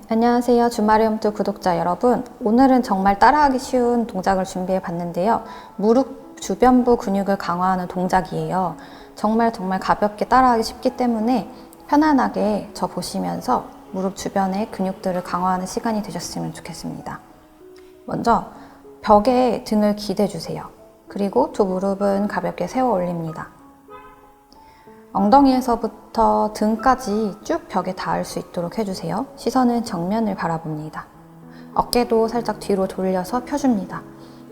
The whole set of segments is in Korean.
안녕하세요. 주말의 홈트 구독자 여러분. 오늘은 정말 따라하기 쉬운 동작을 준비해 봤는데요. 무릎 주변부 근육을 강화하는 동작이에요. 정말 가볍게 따라하기 쉽기 때문에 편안하게 저 보시면서 무릎 주변의 근육들을 강화하는 시간이 되셨으면 좋겠습니다. 먼저 벽에 등을 기대 주세요. 그리고 두 무릎은 가볍게 세워 올립니다. 엉덩이에서부터 등까지 쭉 벽에 닿을 수 있도록 해주세요. 시선은 정면을 바라봅니다. 어깨도 살짝 뒤로 돌려서 펴줍니다.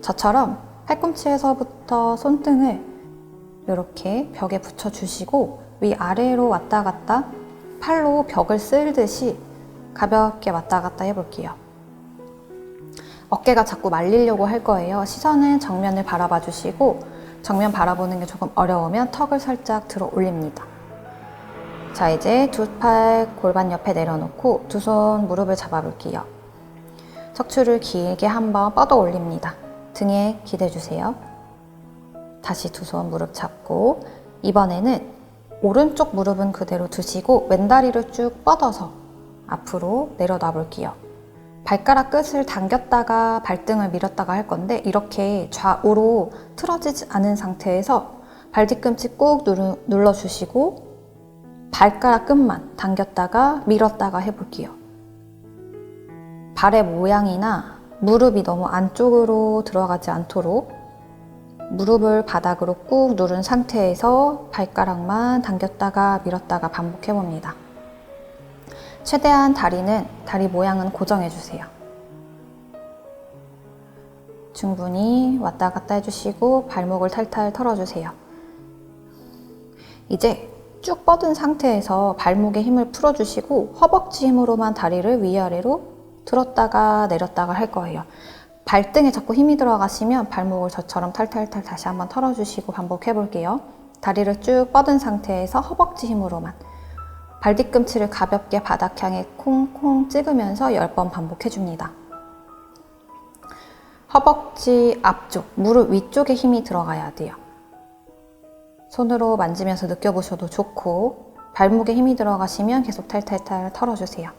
저처럼 팔꿈치에서부터 손등을 이렇게 벽에 붙여주시고 위아래로 왔다 갔다 팔로 벽을 쓸듯이 가볍게 왔다 갔다 해볼게요. 어깨가 자꾸 말리려고 할 거예요. 시선은 정면을 바라봐 주시고 정면 바라보는 게 조금 어려우면 턱을 살짝 들어 올립니다. 자, 이제 두 팔 골반 옆에 내려놓고 두 손 무릎을 잡아볼게요. 척추를 길게 한번 뻗어 올립니다. 등에 기대주세요. 다시 두 손 무릎 잡고 이번에는 오른쪽 무릎은 그대로 두시고 왼다리를 쭉 뻗어서 앞으로 내려놔 볼게요. 발가락 끝을 당겼다가 발등을 밀었다가 할 건데 이렇게 좌우로 틀어지지 않은 상태에서 발 뒤꿈치 꾹 눌러주시고 발가락 끝만 당겼다가 밀었다가 해볼게요. 발의 모양이나 무릎이 너무 안쪽으로 들어가지 않도록 무릎을 바닥으로 꾹 누른 상태에서 발가락만 당겼다가 밀었다가 반복해봅니다. 최대한 다리 모양은 고정해주세요. 충분히 왔다 갔다 해주시고 발목을 탈탈 털어주세요. 이제 쭉 뻗은 상태에서 발목에 힘을 풀어주시고 허벅지 힘으로만 다리를 위아래로 들었다가 내렸다가 할 거예요. 발등에 자꾸 힘이 들어가시면 발목을 저처럼 탈탈탈 다시 한번 털어주시고 반복해볼게요. 다리를 쭉 뻗은 상태에서 허벅지 힘으로만 발 뒤꿈치를 가볍게 바닥 향해 콩콩 찍으면서 10번 반복해줍니다. 허벅지 앞쪽, 무릎 위쪽에 힘이 들어가야 돼요. 손으로 만지면서 느껴보셔도 좋고 발목에 힘이 들어가시면 계속 탈탈탈 털어주세요.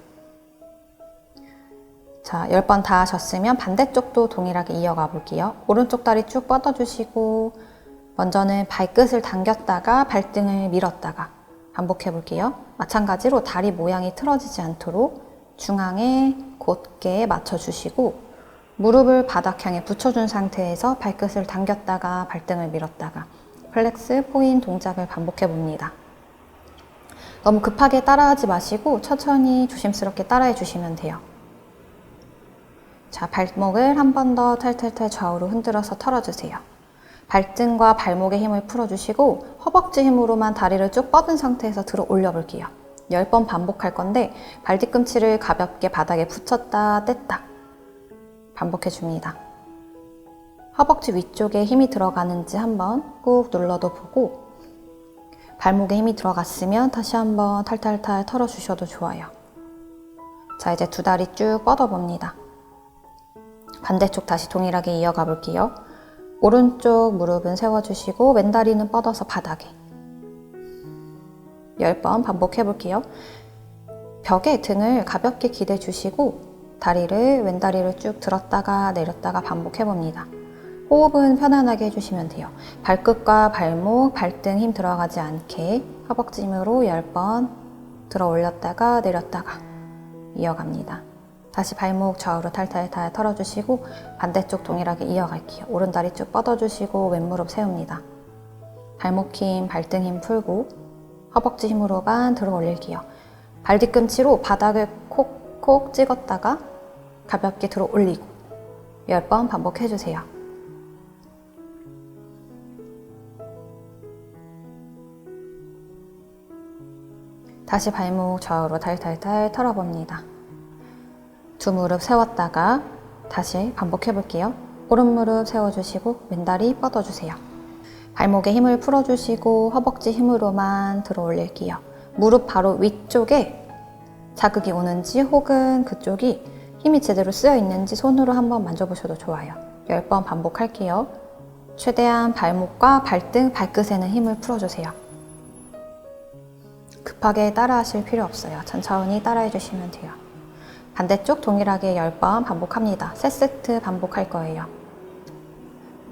자, 10번 다 하셨으면 반대쪽도 동일하게 이어가 볼게요. 오른쪽 다리 쭉 뻗어주시고 먼저는 발끝을 당겼다가 발등을 밀었다가 반복해 볼게요. 마찬가지로 다리 모양이 틀어지지 않도록 중앙에 곧게 맞춰주시고 무릎을 바닥 향해 붙여준 상태에서 발끝을 당겼다가 발등을 밀었다가 플렉스 포인 동작을 반복해 봅니다. 너무 급하게 따라하지 마시고 천천히 조심스럽게 따라해 주시면 돼요. 자, 발목을 한 번 더 탈탈탈 좌우로 흔들어서 털어주세요. 발등과 발목에 힘을 풀어주시고 허벅지 힘으로만 다리를 쭉 뻗은 상태에서 들어 올려볼게요. 10번 반복할 건데 발 뒤꿈치를 가볍게 바닥에 붙였다 뗐다 반복해줍니다. 허벅지 위쪽에 힘이 들어가는지 한번 꾹 눌러도 보고 발목에 힘이 들어갔으면 다시 한번 탈탈탈 털어주셔도 좋아요. 자, 이제 두 다리 쭉 뻗어봅니다. 반대쪽 다시 동일하게 이어가 볼게요. 오른쪽 무릎은 세워주시고 왼다리는 뻗어서 바닥에 10번 반복해 볼게요. 벽에 등을 가볍게 기대 주시고 왼다리를 쭉 들었다가 내렸다가 반복해 봅니다. 호흡은 편안하게 해주시면 돼요. 발끝과 발목, 발등 힘 들어가지 않게 허벅지 힘으로 10번 들어 올렸다가 내렸다가 이어갑니다. 다시 발목 좌우로 탈탈탈 털어주시고 반대쪽 동일하게 이어갈게요. 오른다리 쭉 뻗어주시고 왼무릎 세웁니다. 발목 힘, 발등 힘 풀고 허벅지 힘으로만 들어 올릴게요. 발 뒤꿈치로 바닥을 콕콕 찍었다가 가볍게 들어 올리고 10번 반복해주세요. 다시 발목 좌우로 탈탈탈 털어봅니다. 두 무릎 세웠다가 다시 반복해 볼게요. 오른 무릎 세워주시고 왼다리 뻗어주세요. 발목에 힘을 풀어주시고 허벅지 힘으로만 들어 올릴게요. 무릎 바로 위쪽에 자극이 오는지 혹은 그쪽이 힘이 제대로 쓰여 있는지 손으로 한번 만져보셔도 좋아요. 10번 반복할게요. 최대한 발목과 발등, 발끝에는 힘을 풀어주세요. 급하게 따라 하실 필요 없어요. 천천히 따라 해주시면 돼요. 반대쪽 동일하게 10번 반복합니다. 3세트 반복할 거예요.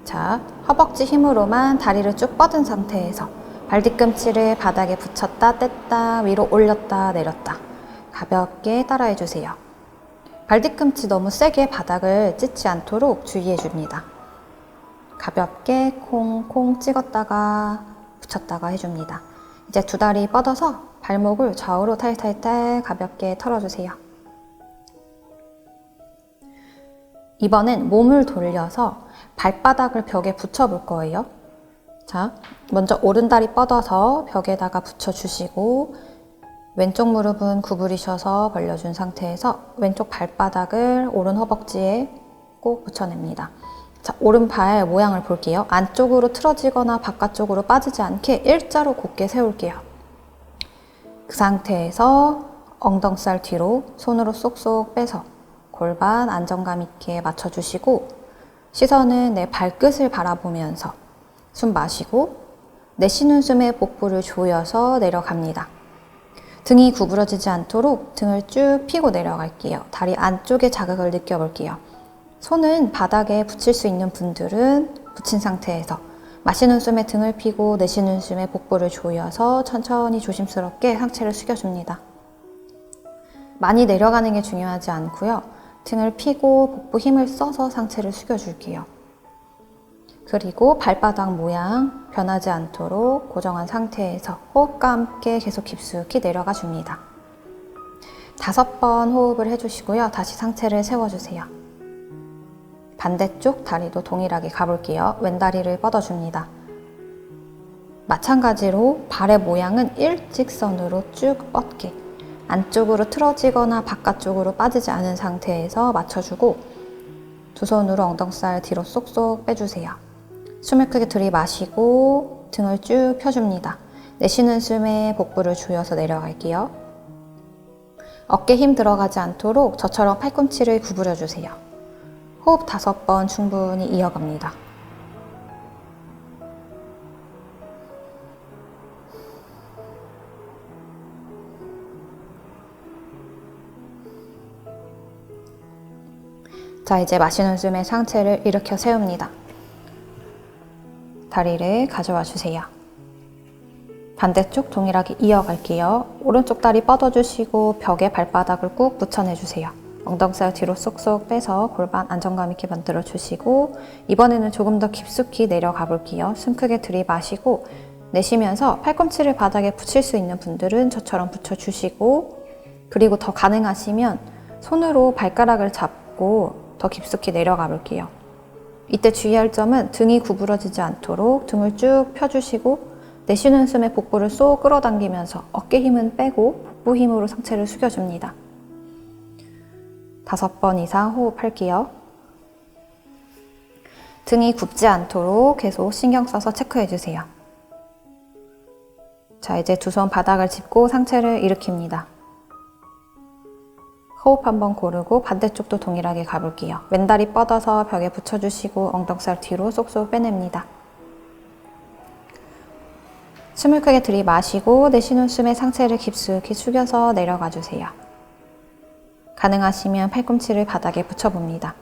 자, 허벅지 힘으로만 다리를 쭉 뻗은 상태에서 발 뒤꿈치를 바닥에 붙였다 뗐다 위로 올렸다 내렸다 가볍게 따라해 주세요. 발 뒤꿈치 너무 세게 바닥을 찢지 않도록 주의해 줍니다. 가볍게 콩콩 찍었다가 붙였다가 해줍니다. 이제 두 다리 뻗어서 발목을 좌우로 탈탈탈 가볍게 털어주세요. 이번엔 몸을 돌려서 발바닥을 벽에 붙여볼 거예요. 자, 먼저 오른다리 뻗어서 벽에다가 붙여주시고 왼쪽 무릎은 구부리셔서 벌려준 상태에서 왼쪽 발바닥을 오른 허벅지에 꼭 붙여냅니다. 자, 오른발 모양을 볼게요. 안쪽으로 틀어지거나 바깥쪽으로 빠지지 않게 일자로 곧게 세울게요. 그 상태에서 엉덩살 뒤로 손으로 쏙쏙 빼서 골반 안정감 있게 맞춰주시고 시선은 내 발끝을 바라보면서 숨 마시고 내쉬는 숨에 복부를 조여서 내려갑니다. 등이 구부러지지 않도록 등을 쭉 펴고 내려갈게요. 다리 안쪽에 자극을 느껴볼게요. 손은 바닥에 붙일 수 있는 분들은 붙인 상태에서 마시는 숨에 등을 펴고 내쉬는 숨에 복부를 조여서 천천히 조심스럽게 상체를 숙여줍니다. 많이 내려가는 게 중요하지 않고요. 등을 펴고 복부 힘을 써서 상체를 숙여줄게요. 그리고 발바닥 모양 변하지 않도록 고정한 상태에서 호흡과 함께 계속 깊숙이 내려가 줍니다. 5번 호흡을 해주시고요. 다시 상체를 세워주세요. 반대쪽 다리도 동일하게 가볼게요. 왼다리를 뻗어줍니다. 마찬가지로 발의 모양은 일직선으로 쭉 뻗게 안쪽으로 틀어지거나 바깥쪽으로 빠지지 않은 상태에서 맞춰주고 두 손으로 엉덩살 뒤로 쏙쏙 빼주세요. 숨을 크게 들이마시고 등을 쭉 펴줍니다. 내쉬는 숨에 복부를 조여서 내려갈게요. 어깨 힘 들어가지 않도록 저처럼 팔꿈치를 구부려주세요. 호흡 5번 충분히 이어갑니다. 자, 이제 마시는 숨에 상체를 일으켜 세웁니다. 다리를 가져와 주세요. 반대쪽 동일하게 이어갈게요. 오른쪽 다리 뻗어주시고 벽에 발바닥을 꾹 붙여내주세요. 엉덩살 뒤로 쏙쏙 빼서 골반 안정감 있게 만들어 주시고 이번에는 조금 더 깊숙이 내려가 볼게요. 숨 크게 들이마시고 내쉬면서 팔꿈치를 바닥에 붙일 수 있는 분들은 저처럼 붙여주시고 그리고 더 가능하시면 손으로 발가락을 잡고 더 깊숙이 내려가 볼게요. 이때 주의할 점은 등이 구부러지지 않도록 등을 쭉 펴주시고 내쉬는 숨에 복부를 쏙 끌어당기면서 어깨 힘은 빼고 복부 힘으로 상체를 숙여줍니다. 5번 이상 호흡할게요. 등이 굽지 않도록 계속 신경 써서 체크해주세요. 자, 이제 두 손 바닥을 짚고 상체를 일으킵니다. 호흡 한번 고르고 반대쪽도 동일하게 가볼게요. 왼다리 뻗어서 벽에 붙여주시고 엉덩살 뒤로 쏙쏙 빼냅니다. 숨을 크게 들이마시고 내쉬는 숨에 상체를 깊숙이 숙여서 내려가 주세요. 가능하시면 팔꿈치를 바닥에 붙여봅니다.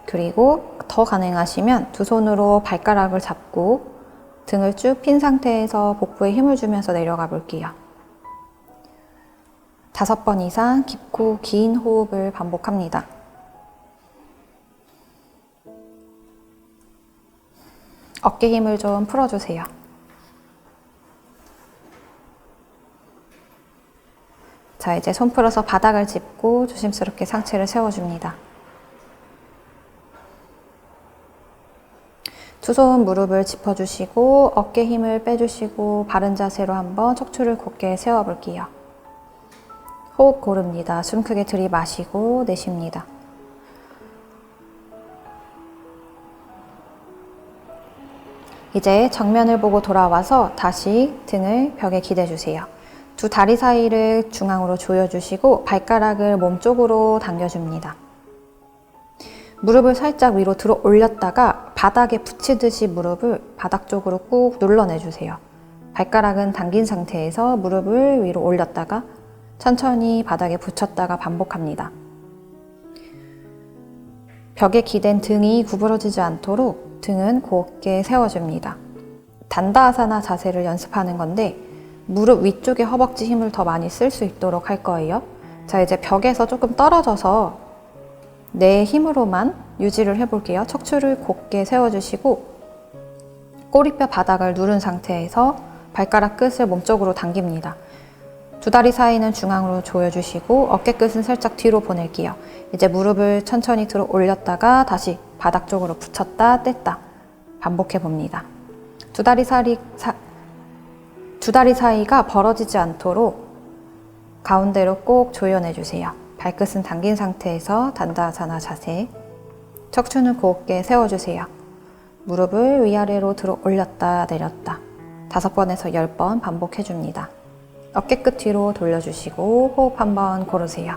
그리고 더 가능하시면 두 손으로 발가락을 잡고 등을 쭉 핀 상태에서 복부에 힘을 주면서 내려가 볼게요. 5번 이상 깊고 긴 호흡을 반복합니다. 어깨 힘을 좀 풀어주세요. 자, 이제 손 풀어서 바닥을 짚고 조심스럽게 상체를 세워줍니다. 두 손 무릎을 짚어주시고 어깨 힘을 빼주시고 바른 자세로 한번 척추를 곧게 세워볼게요. 호흡 고릅니다. 숨 크게 들이마시고 내쉽니다. 이제 정면을 보고 돌아와서 다시 등을 벽에 기대주세요. 두 다리 사이를 중앙으로 조여주시고 발가락을 몸쪽으로 당겨줍니다. 무릎을 살짝 위로 들어 올렸다가 바닥에 붙이듯이 무릎을 바닥 쪽으로 꾹 눌러내주세요. 발가락은 당긴 상태에서 무릎을 위로 올렸다가 천천히 바닥에 붙였다가 반복합니다. 벽에 기댄 등이 구부러지지 않도록 등은 곧게 세워줍니다. 단다아사나 자세를 연습하는 건데 무릎 위쪽에 허벅지 힘을 더 많이 쓸 수 있도록 할 거예요. 자, 이제 벽에서 조금 떨어져서 내 힘으로만 유지를 해볼게요. 척추를 곧게 세워주시고 꼬리뼈 바닥을 누른 상태에서 발가락 끝을 몸쪽으로 당깁니다. 두 다리 사이는 중앙으로 조여주시고 어깨 끝은 살짝 뒤로 보낼게요. 이제 무릎을 천천히 들어 올렸다가 다시 바닥 쪽으로 붙였다 뗐다 반복해 봅니다. 두 다리 사이가 벌어지지 않도록 가운데로 꼭 조여내 주세요. 발끝은 당긴 상태에서 단다아사나 자세. 척추는 곧게 세워주세요. 무릎을 위아래로 들어 올렸다 내렸다 5번에서 10번 반복해 줍니다. 어깨 끝 뒤로 돌려주시고 호흡 한번 고르세요.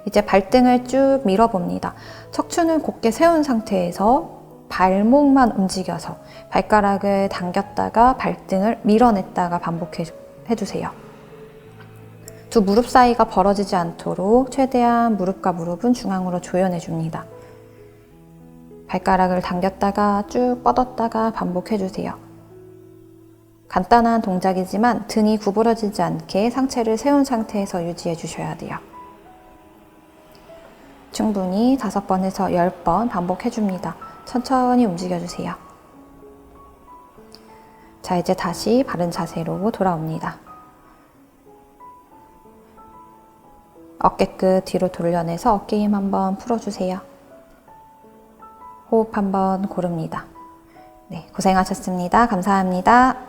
이제 발등을 쭉 밀어봅니다. 척추는 곧게 세운 상태에서 발목만 움직여서 발가락을 당겼다가 발등을 밀어냈다가 반복해 주세요. 두 무릎 사이가 벌어지지 않도록 최대한 무릎과 무릎은 중앙으로 조여내 줍니다. 발가락을 당겼다가 쭉 뻗었다가 반복해 주세요. 간단한 동작이지만 등이 구부러지지 않게 상체를 세운 상태에서 유지해 주셔야 돼요. 충분히 5번에서 10번 반복해 줍니다. 천천히 움직여 주세요. 자, 이제 다시 바른 자세로 돌아옵니다. 어깨 끝 뒤로 돌려내서 어깨 힘 한번 풀어주세요. 호흡 한번 고릅니다. 네, 고생하셨습니다. 감사합니다.